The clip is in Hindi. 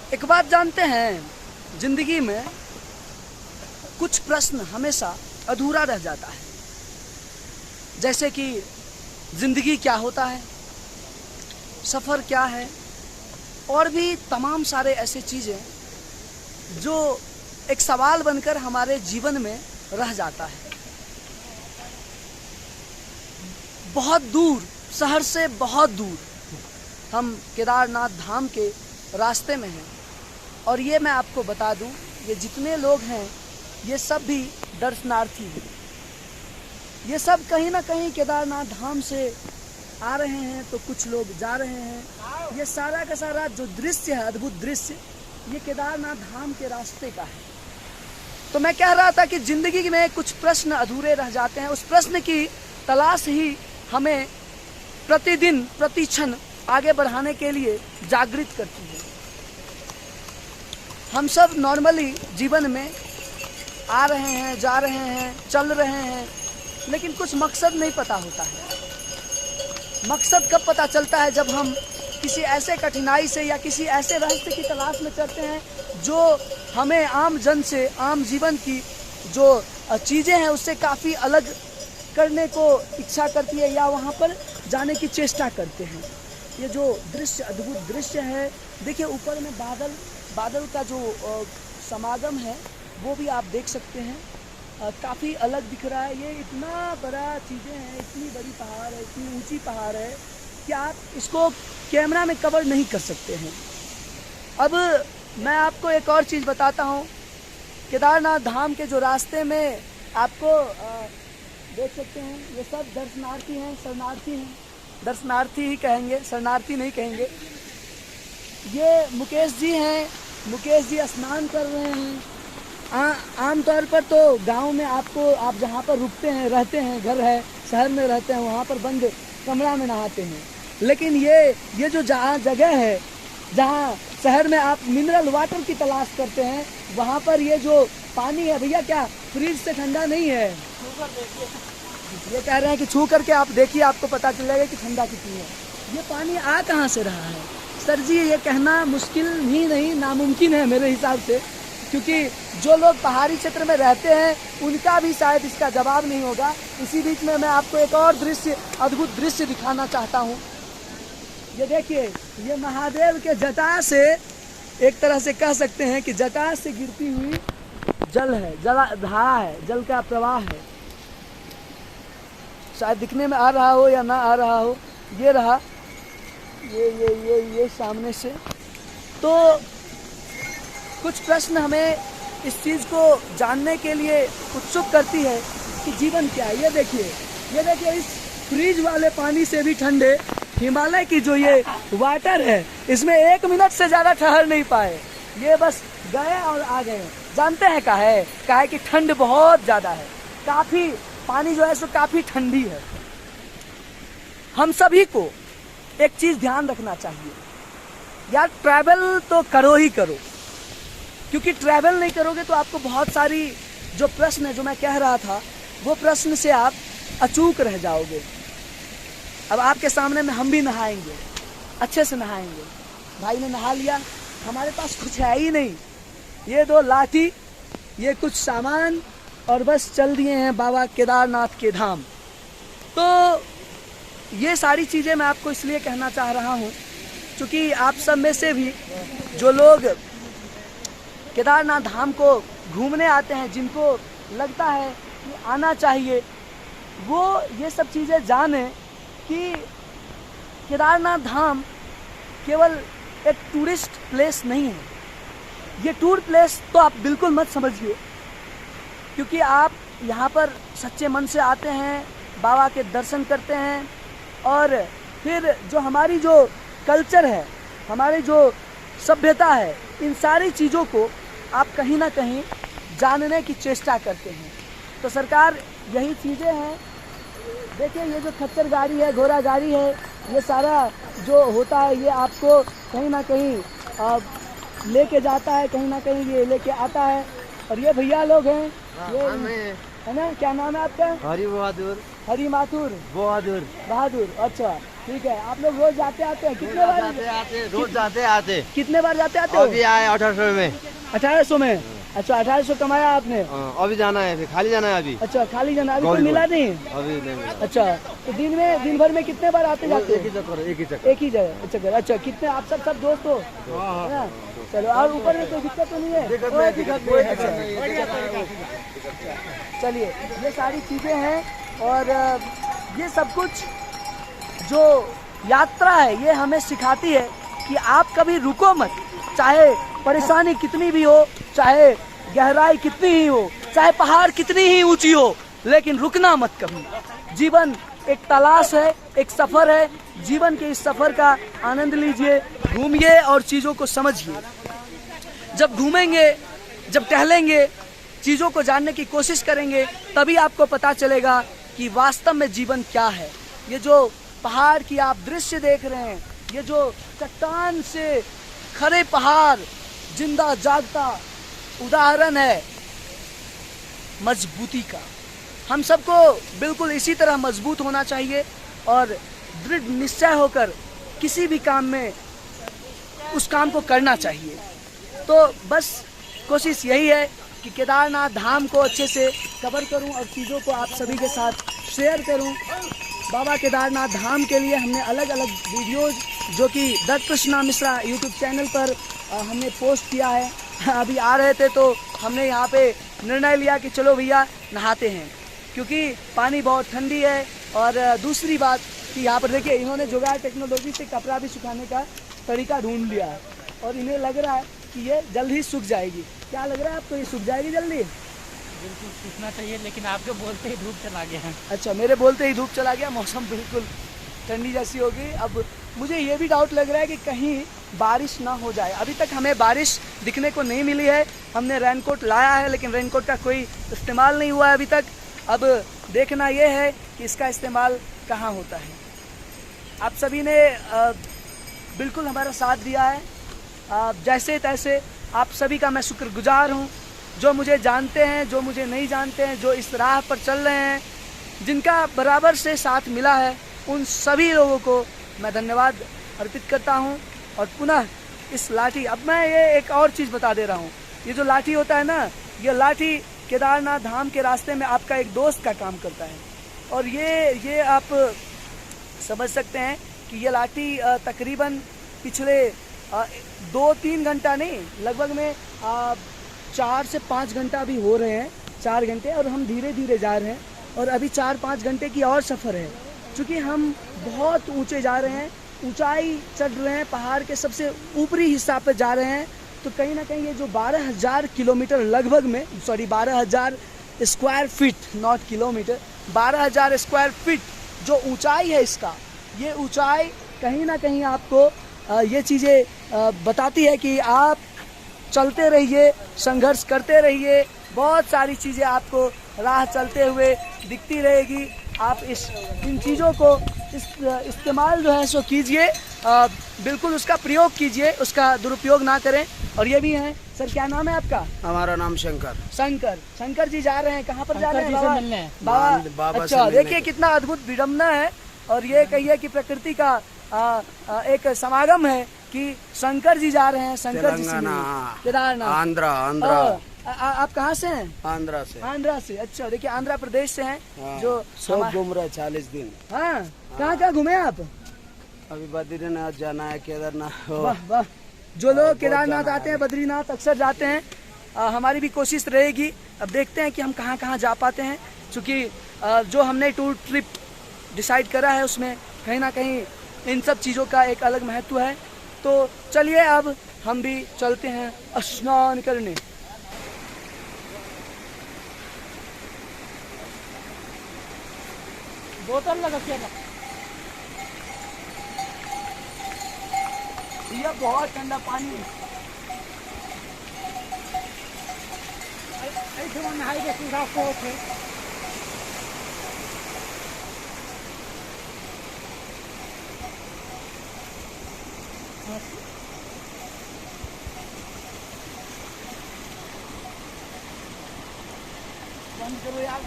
एक बात जानते हैं, जिंदगी में कुछ प्रश्न हमेशा अधूरा रह जाता है। जैसे कि जिंदगी क्या होता है, सफ़र क्या है, और भी तमाम सारे ऐसे चीज़ें जो एक सवाल बनकर हमारे जीवन में रह जाता है। बहुत दूर, शहर से बहुत दूर हम केदारनाथ धाम के रास्ते में हैं, और ये मैं आपको बता दूं, ये जितने लोग हैं ये सब भी दर्शनार्थी हैं। ये सब कहीं ना कहीं केदारनाथ धाम से आ रहे हैं, तो कुछ लोग जा रहे हैं। ये सारा का सारा जो दृश्य है, अद्भुत दृश्य, ये केदारनाथ धाम के रास्ते का है। तो मैं कह रहा था कि जिंदगी में कुछ प्रश्न अधूरे रह जाते हैं। उस प्रश्न की तलाश ही हमें प्रतिदिन प्रति क्षण आगे बढ़ाने के लिए जागृत करती है। हम सब नॉर्मली जीवन में आ रहे हैं, जा रहे हैं, चल रहे हैं, लेकिन कुछ मकसद नहीं पता होता है। मकसद कब पता चलता है? जब हम किसी ऐसे कठिनाई से या किसी ऐसे रहस्य की तलाश में चलते हैं जो हमें आम जन से, आम जीवन की जो चीज़ें हैं उससे काफ़ी अलग करने को इच्छा करती है, या वहाँ पर जाने की चेष्टा करते हैं। ये जो दृश्य, अद्भुत दृश्य है, देखिए ऊपर में बादल का जो समागम है वो भी आप देख सकते हैं, काफ़ी अलग दिख रहा है। ये इतना बड़ा चीज़ें हैं, इतनी बड़ी पहाड़ है, इतनी ऊंची पहाड़ है कि आप इसको कैमरा में कवर नहीं कर सकते हैं। अब मैं आपको एक और चीज़ बताता हूँ। केदारनाथ धाम के जो रास्ते में आपको देख सकते हैं, ये सब दर्शनार्थी हैं, शरणार्थी हैं। दर्शनार्थी ही कहेंगे, शरणार्थी नहीं कहेंगे। ये मुकेश जी हैं, मुकेश जी स्नान कर रहे हैं। आमतौर पर तो गांव में आप जहाँ पर रुकते हैं, रहते हैं, घर है, शहर में रहते हैं, वहाँ पर बंद कमरा में नहाते हैं। लेकिन ये जो जगह है जहाँ शहर में आप मिनरल वाटर की तलाश करते हैं, वहाँ पर ये जो पानी है भैया, क्या फ्रिज से ठंडा नहीं है। ये कह रहे हैं कि छू करके आप देखिए, आपको पता चल जाएगा कि ठंडा कितनी है। ये पानी आ कहाँ से रहा है सर जी? ये कहना मुश्किल ही नहीं, नामुमकिन है मेरे हिसाब से, क्योंकि जो लोग पहाड़ी क्षेत्र में रहते हैं उनका भी शायद इसका जवाब नहीं होगा। इसी बीच में मैं आपको एक और दृश्य, अद्भुत दृश्य दिखाना चाहता हूँ। ये देखिए, ये महादेव के जटा से, एक तरह से कह सकते हैं कि जटा से गिरती हुई जल है, धारा है, जल का प्रवाह है। शायद दिखने में आ रहा हो या ना आ रहा हो, ये रहा, ये सामने से। तो कुछ प्रश्न हमें इस चीज़ को जानने के लिए उत्सुक करती है कि जीवन क्या है। ये देखिए, इस फ्रीज वाले पानी से भी ठंडे हिमालय की जो ये वाटर है, इसमें 1 मिनट से ज़्यादा ठहर नहीं पाए। ये बस गए और आ गए। जानते हैं क्या है कि ठंड बहुत ज़्यादा है, काफ़ी पानी जो है सो काफ़ी ठंडी है। हम सभी को एक चीज़ ध्यान रखना चाहिए यार, ट्रैवल तो करो ही करो, क्योंकि ट्रैवल नहीं करोगे तो आपको बहुत सारी जो प्रश्न है, जो मैं कह रहा था, वो प्रश्न से आप अचूक रह जाओगे। अब आपके सामने में हम भी नहाएंगे, अच्छे से नहाएंगे। भाई ने नहा लिया, हमारे पास कुछ है ही नहीं, ये 2 लाठी, ये कुछ सामान, और बस चल दिए हैं बाबा केदारनाथ के धाम। तो ये सारी चीज़ें मैं आपको इसलिए कहना चाह रहा हूँ क्योंकि आप सब में से भी जो लोग केदारनाथ धाम को घूमने आते हैं, जिनको लगता है कि आना चाहिए, वो ये सब चीज़ें जाने कि केदारनाथ धाम केवल एक टूरिस्ट प्लेस नहीं है। ये टूर प्लेस तो आप बिल्कुल मत समझिए, क्योंकि आप यहाँ पर सच्चे मन से आते हैं, बाबा के दर्शन करते हैं, और फिर जो हमारी जो कल्चर है, हमारी जो सभ्यता है, इन सारी चीज़ों को आप कहीं ना कहीं जानने की चेष्टा करते हैं। तो सरकार यही चीज़ें हैं। देखिए, ये जो खच्चर गाड़ी है, घोड़ा गाड़ी है, ये सारा जो होता है ये आपको कहीं ना कहीं लेके जाता है, कहीं ना कहीं ये लेके आता है। और ये भैया लोग हैं, ये है ना, क्या नाम है आपका? हरी बहादुर। हरी माथुर बहादुर। बहादुर, अच्छा। ठीक है, आप लोग रोज जाते आते हैं? कितने बार रोज जाते आते? कितने बार जाते आते हो? अभी आए 1800 में। 1800 में? अच्छा, 1800 कमाया आपने? अभी जाना है, फिर खाली जाना है अभी। अच्छा, खाली जाना, अभी कोई मिला नहीं? अभी नहीं मिला। अच्छा, तो दिन भर में कितने बार आते जाते? एक ही चक्कर। एक ही जगह चक्कर। अच्छा, कितने आप सब दोस्त हो? हाँ। चलो, और ऊपर में कोई दिक्कत तो नहीं है? चलिए, ये सारी चीजें हैं और ये सब कुछ जो यात्रा है ये हमें सिखाती है कि आप कभी रुको मत, चाहे परेशानी कितनी भी हो, चाहे गहराई कितनी ही हो, चाहे पहाड़ कितनी ही ऊंची हो, लेकिन रुकना मत कभी। जीवन एक तलाश है, एक सफर है। जीवन के इस सफर का आनंद लीजिए, घूमिए और चीजों को समझिए। जब घूमेंगे, जब टहलेंगे, चीजों को जानने की कोशिश करेंगे, तभी आपको पता चलेगा कि वास्तव में जीवन क्या है। ये जो पहाड़ की आप दृश्य देख रहे हैं, ये जो चट्टान से खड़े पहाड़ जिंदा जागता उदाहरण है मजबूती का। हम सबको बिल्कुल इसी तरह मजबूत होना चाहिए और दृढ़ निश्चय होकर किसी भी काम में उस काम को करना चाहिए। तो बस कोशिश यही है कि केदारनाथ धाम को अच्छे से कवर करूं और चीज़ों को आप सभी के साथ शेयर करूं। बाबा केदारनाथ धाम के लिए हमने अलग अलग वीडियोज़ जो कि दत्त कृष्णा मिश्रा यूट्यूब चैनल पर हमने पोस्ट किया है। अभी आ रहे थे तो हमने यहाँ पे निर्णय लिया कि चलो भैया नहाते हैं, क्योंकि पानी बहुत ठंडी है। और दूसरी बात कि यहाँ पर देखिए, इन्होंने जुगाड़ टेक्नोलॉजी से कपड़ा भी सुखाने का तरीका ढूंढ लिया है और इन्हें लग रहा है कि ये जल्द ही सूख जाएगी। क्या लग रहा है आपको, ये सूख जाएगी जल्दी? बिल्कुल सूखना चाहिए, लेकिन आपके बोलते ही धूप चला गया। अच्छा, मेरे बोलते ही धूप चला गया। मौसम बिल्कुल ठंडी जैसी होगी। अब मुझे ये भी डाउट लग रहा है कि कहीं बारिश ना हो जाए। अभी तक हमें बारिश दिखने को नहीं मिली है। हमने रेनकोट लाया है, लेकिन रेनकोट का कोई इस्तेमाल नहीं हुआ है अभी तक। अब देखना ये है कि इसका इस्तेमाल कहाँ होता है। आप सभी ने बिल्कुल हमारा साथ दिया है, जैसे तैसे। आप सभी का मैं शुक्रगुजार हूँ, जो मुझे जानते हैं, जो मुझे नहीं जानते हैं, जो इस राह पर चल रहे हैं, जिनका बराबर से साथ मिला है, उन सभी लोगों को मैं धन्यवाद अर्पित करता हूं। और पुनः इस लाठी, अब मैं ये एक और चीज़ बता दे रहा हूं, ये जो लाठी होता है ना, ये लाठी केदारनाथ धाम के रास्ते में आपका एक दोस्त का काम करता है। और ये आप समझ सकते हैं कि ये लाठी तकरीबन पिछले 2-3 घंटा नहीं, लगभग में 4 से 5 घंटा अभी हो रहे हैं, 4 घंटे, और हम धीरे धीरे जा रहे हैं। और अभी 4-5 घंटे की और सफ़र है, क्योंकि हम बहुत ऊंचे जा रहे हैं, ऊंचाई चढ़ रहे हैं, पहाड़ के सबसे ऊपरी हिस्सा पे जा रहे हैं। तो कहीं ना कहीं ये जो 12,000 किलोमीटर लगभग में, 12,000 square feet, not kilometre, 12,000 square feet जो ऊंचाई है इसका, ये ऊंचाई कहीं ना कहीं आपको ये चीज़ें बताती है कि आप चलते रहिए, संघर्ष करते रहिए। बहुत सारी चीज़ें आपको राह चलते हुए दिखती रहेगी। आप इन चीज़ों को इस्तेमाल जो है सो कीजिए, बिल्कुल उसका प्रयोग कीजिए, उसका दुरुपयोग ना करें। और ये भी हैं सर, क्या नाम है आपका? हमारा नाम शंकर। शंकर जी जा रहे हैं, कहाँ पर जा रहे हैं? बाबा। अच्छा, देखिए कितना अद्भुत विडम्बना है। और ये कहिए कि प्रकृति का एक समागम है कि शंकर जी जा रहे हैं, शंकर जी केदारनाथ, आंध्रा। आप कहाँ से हैं? आंध्रा से। अच्छा, देखिए आंध्र प्रदेश से हैं। हाँ, जो सब घूम रहे 40 दिन। हाँ, कहाँ घूमे आप? अभी बद्रीनाथ जाना है, केदारनाथ। वाह वाह, जो लोग केदारनाथ आते हैं, बद्रीनाथ अक्सर जाते हैं। हमारी भी कोशिश रहेगी। अब देखते हैं कि हम कहाँ कहाँ जा पाते हैं, क्योंकि जो हमने टूर ट्रिप डिसाइड करा है उसमें कहीं ना कहीं इन सब चीज़ों का एक अलग महत्व है। तो चलिए अब हम भी चलते हैं स्नान करने। बोतल लगा क्या? ये बहुत ठंडा पानी है। ऐसे नहाई के सीधा को थे। बंद करो यार।